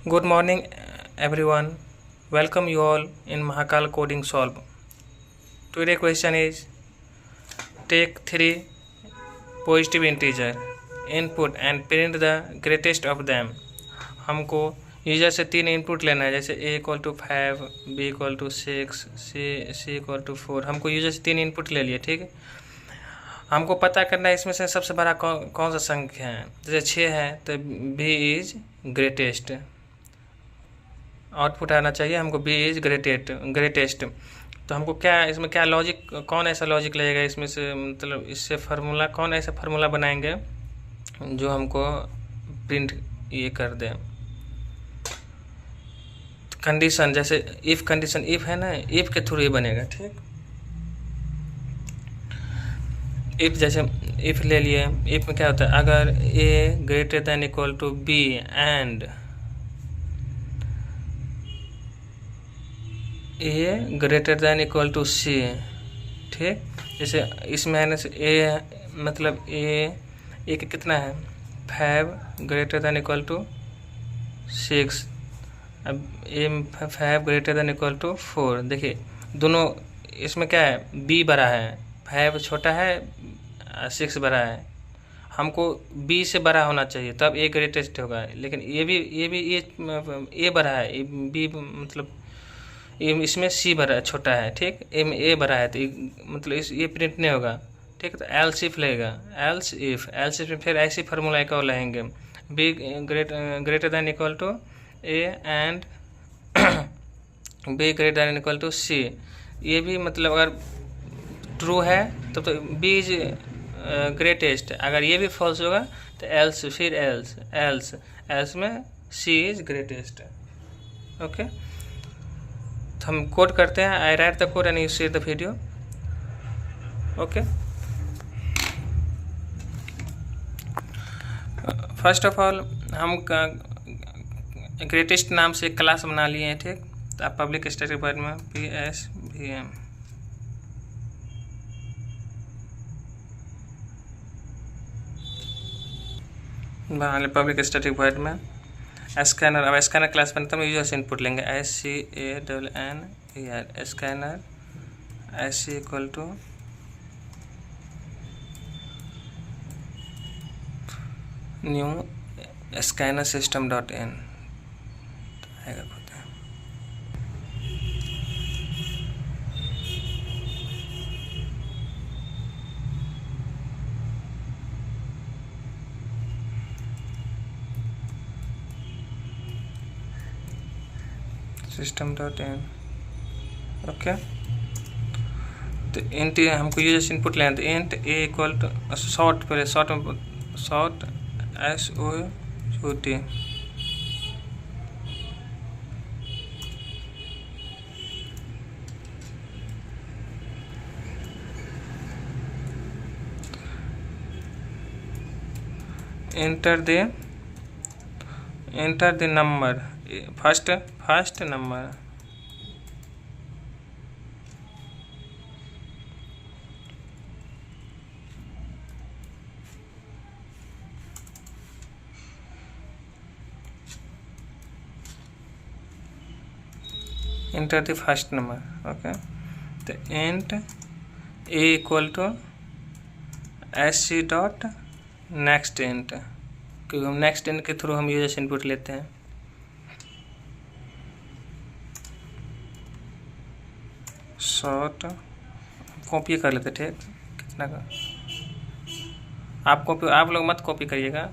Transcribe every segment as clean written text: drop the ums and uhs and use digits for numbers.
Good morning, everyone. Welcome you all in Mahakal Coding Solve. Today question is take three positive integer input and print the greatest of them. हमको user से तीन input लेना है, जैसे a equal to 5, b equal to 6, c equal to 4। हमको user से तीन input ले लिए, ठीक है। हमको पता करना है इसमें से सबसे बड़ा कौन सा संख्या है। जैसे 6 है तो b इज ग्रेटेस्ट, आउटपुट आना चाहिए हमको b इज ग्रेटेस्ट। तो हमको क्या इसमें क्या लॉजिक, कौन ऐसा लॉजिक लगेगा इसमें से, मतलब इससे फार्मूला, कौन ऐसा फार्मूला बनाएंगे जो हमको प्रिंट ये कर दे। कंडीशन, जैसे इफ़ कंडीशन, इफ़ है ना, इफ़ के थ्रू ये बनेगा, ठीक। इफ़, जैसे इफ़ ले लिए, इफ़ में क्या होता है, अगर a greater than equal to b and a greater than equal to c, ठीक। जैसे इसमें है ना a, मतलब a का कितना है 5 ग्रेटर देन इक्वल टू 6, अब a 5 greater than equal to 4। देखिए दोनों इसमें क्या है, b बड़ा है, 5 छोटा है, 6 बड़ा है। हमको b से बड़ा होना चाहिए तब a ग्रेटेस्ट होगा, लेकिन ये a बड़ा है, b मतलब इसमें c बड़ा छोटा है, ठीक। a बड़ा है तो मतलब ये प्रिंट नहीं होगा, ठीक। तो एल्स इफ लगेगा, एल्स इफ में फिर ऐसी फार्मूला एक और लाएंगे, b greater than equal to a and b greater than equal to c। ये भी मतलब अगर ट्रू है तब तो b इज ग्रेटेस्ट, अगर ये भी फॉल्स होगा तो एल्स, फिर एल्स में c इज ग्रेटेस्ट। ओके, तो हम कोड करते हैं। I write the code and you see the video. Okay, first of all हम ग्रेटेस्ट नाम से एक क्लास बना लिए हैं, ठीक। तो आप पब्लिक स्टैटिक वॉइड में PSVM बना ले, पब्लिक स्टैटिक वॉइड में स्कैनर। अब स्कैनर क्लास बनता है, यूजर से इनपुट लेंगे SCANNER, scanner SC equal to new scanner system dot in आएगा खुद। System dot in, okay. तो इंट हमको यूजर से इनपुट लेना, तो int a equal to short, पहले short SOUT enter the number, first number। enter the first number, okay। तो int a equal to SC dot next int, क्योंकि हम next int के थ्रू हम यूजर से इनपुट लेते हैं। शॉर्ट कॉपी कर लेते, ठीक। कितना का आप लोग मत कॉपी करिएगा।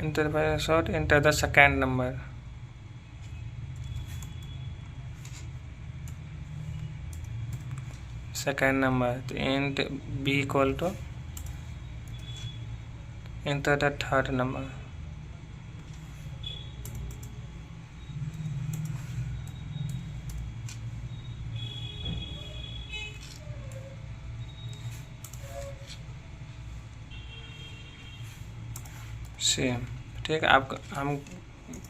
enter by short, enter the second number, तो int b equal to enter the third number, C. ठीक, आप हम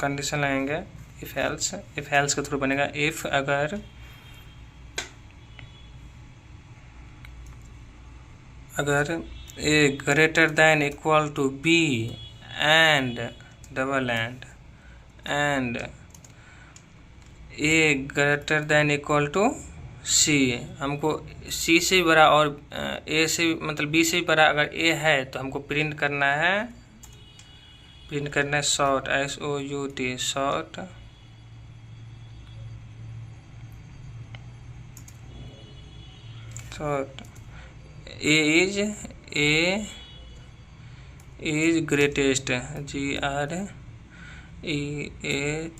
कंडीशन लगाएंगे इफ एल्स के थ्रू बनेगा इफ अगर A greater than equal to B and double and A greater than equal to C, हमको सी से भी बड़ा और ए से मतलब बी से भी बड़ा अगर ए है तो हमको प्रिंट करना है short SOUT short A is greatest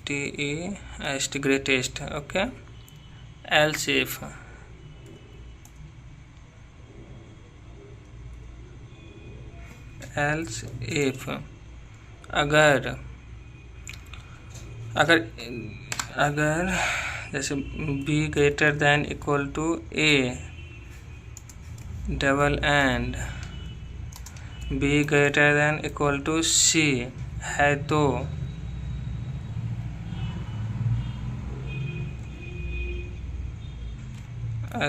GREATEST greatest. Okay, else if अगर जैसे B greater than equal to A double and B greater than equal to C है तो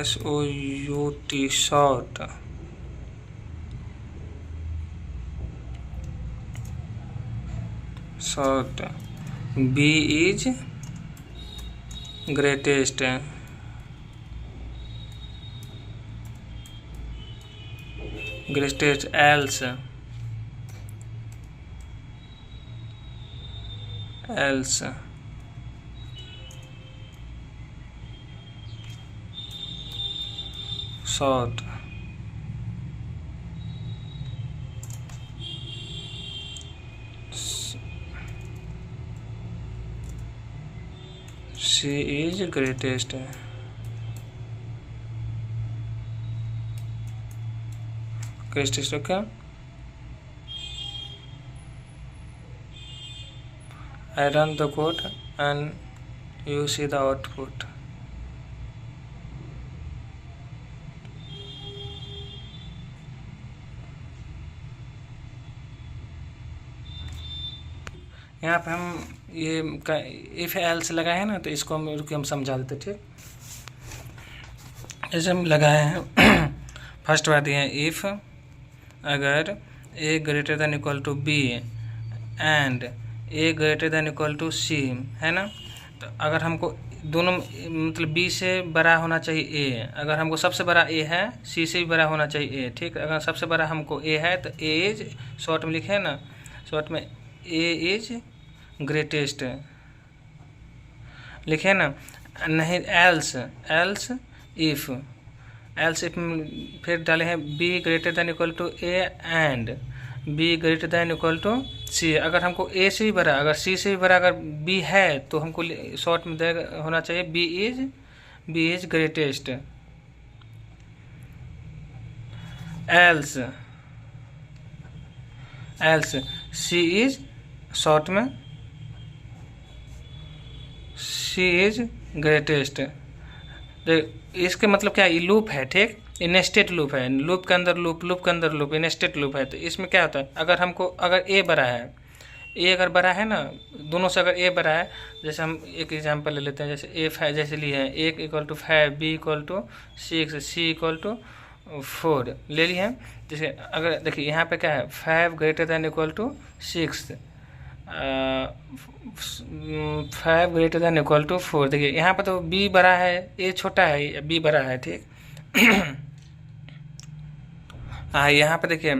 SOUT short B is greatest else short C is greatest. Okay, I run the code and you see the output. यहाँ पे हम ये if else लगाए हैं ना, तो इसको हम समझा देते। ठीक, जैसे हम लगाए हैं फर्स्ट बात ये है इफ अगर A greater than equal to B and A greater than equal to C है ना, तो अगर हमको दोनों मतलब बी से बड़ा होना चाहिए ए, अगर हमको सबसे बड़ा ए है सी से भी बड़ा होना चाहिए ए। ठीक, अगर सबसे बड़ा हमको ए है तो ए इज शॉर्ट में लिखे ना, शॉर्ट में ए इज ग्रेटेस्ट लिखे ना, नहीं एल्स इफ फिर डाले हैं B greater than equal to A and B greater than equal to C. अगर हमको ए से भी बड़ा अगर सी से भी बड़ा अगर बी है तो हमको शॉर्ट में होना चाहिए b is greatest else c is short में सी इज ग्रेटेस्ट। इसके मतलब क्या, ये लूप है। ठीक, इनस्टेट लूप है, लूप के अंदर लूप इनस्टेट लूप है। तो इसमें क्या होता है, अगर ए बड़ा है, ए अगर बड़ा है ना, दोनों से अगर ए बड़ा है, जैसे हम एक एग्जांपल ले लेते हैं, जैसे ए 5 जैसे लिए हैं, A equal to 5 B equal to 6 C equal to 4 ले लिए हैं। जैसे अगर देखिए यहाँ पे क्या है 5 greater than equal to 6 5 greater than equal to 4। देखिए यहाँ पर तो बी बड़ा है ए छोटा है, बी बड़ा है। ठीक यहाँ पे देखिए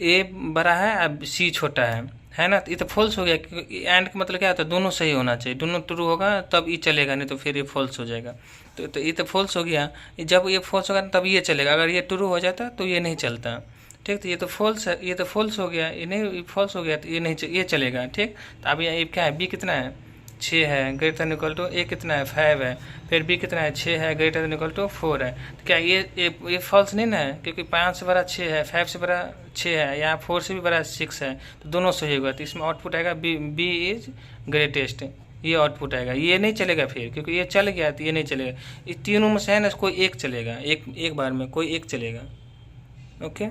ए बड़ा है अब सी छोटा है ना, तो ये तो फॉल्स हो गया, क्योंकि एंड का मतलब क्या होता है दोनों सही होना चाहिए, दोनों ट्रू होगा तब ये चलेगा, नहीं तो फिर ये फॉल्स हो जाएगा। तो ये तो फॉल्स हो गया, जब ये फॉल्स होगा तब ये चलेगा, अगर ये ट्रू हो जाता तो ये नहीं चलता। ठीक, तो ये तो फॉल्स है, ये तो फॉल्स हो गया, ये नहीं फॉल्स हो गया तो ये नहीं ये चलेगा। ठीक, तो अब ये क्या है बी कितना है 6 है ग्रेटर देन इक्वल टू ए कितना है 5 है, फिर बी कितना है 6 है ग्रेटर देन इक्वल टू 4 है। तो क्या ये फॉल्स नहीं ना है, क्योंकि 5 से बड़ा 6 है, 5 से बड़ा 6 है, यहाँ 4 से भी बड़ा 6 है, तो दोनों सही होगा। तो इसमें आउटपुट आएगा बी इज ग्रेटेस्ट, ये आउटपुट आएगा। ये नहीं चलेगा फिर, क्योंकि ये चल गया तो ये नहीं चलेगा। इस तीनों में से है ना कोई एक चलेगा, एक बार में कोई एक चलेगा। Okay,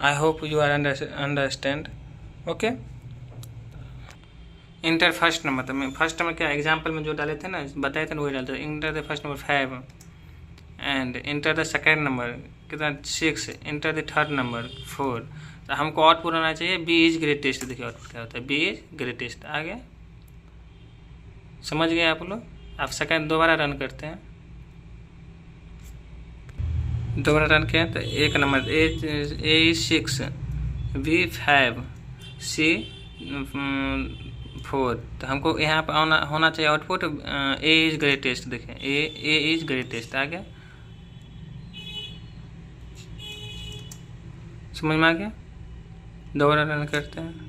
I hope you are understand. Okay. Enter first number, तो मैं फर्स्ट नंबर क्या एग्जाम्पल में जो डाले थे ना, बताए थे ना, वही डालते थे। Enter the first number 5 and enter the second number कितना 6, इंटर द थर्ड नंबर 4। तो हमको आउटपुट होना चाहिए बी इज ग्रेटेस्ट। देखिए आउटपुट क्या होता है, बी इज ग्रेटेस्ट। आगे समझ गए आप लोग। आप सेकेंड दोबारा रन करते हैं, दोबारा रन किया तो एक नंबर ए इज 6, बी 5, सी 4। तो हमको यहाँ पर होना चाहिए आउटपुट ए इज ग्रेटेस्ट। देखें ए इज ग्रेटेस्ट। आगे समझ में आ गया। दोबारा रन करते हैं।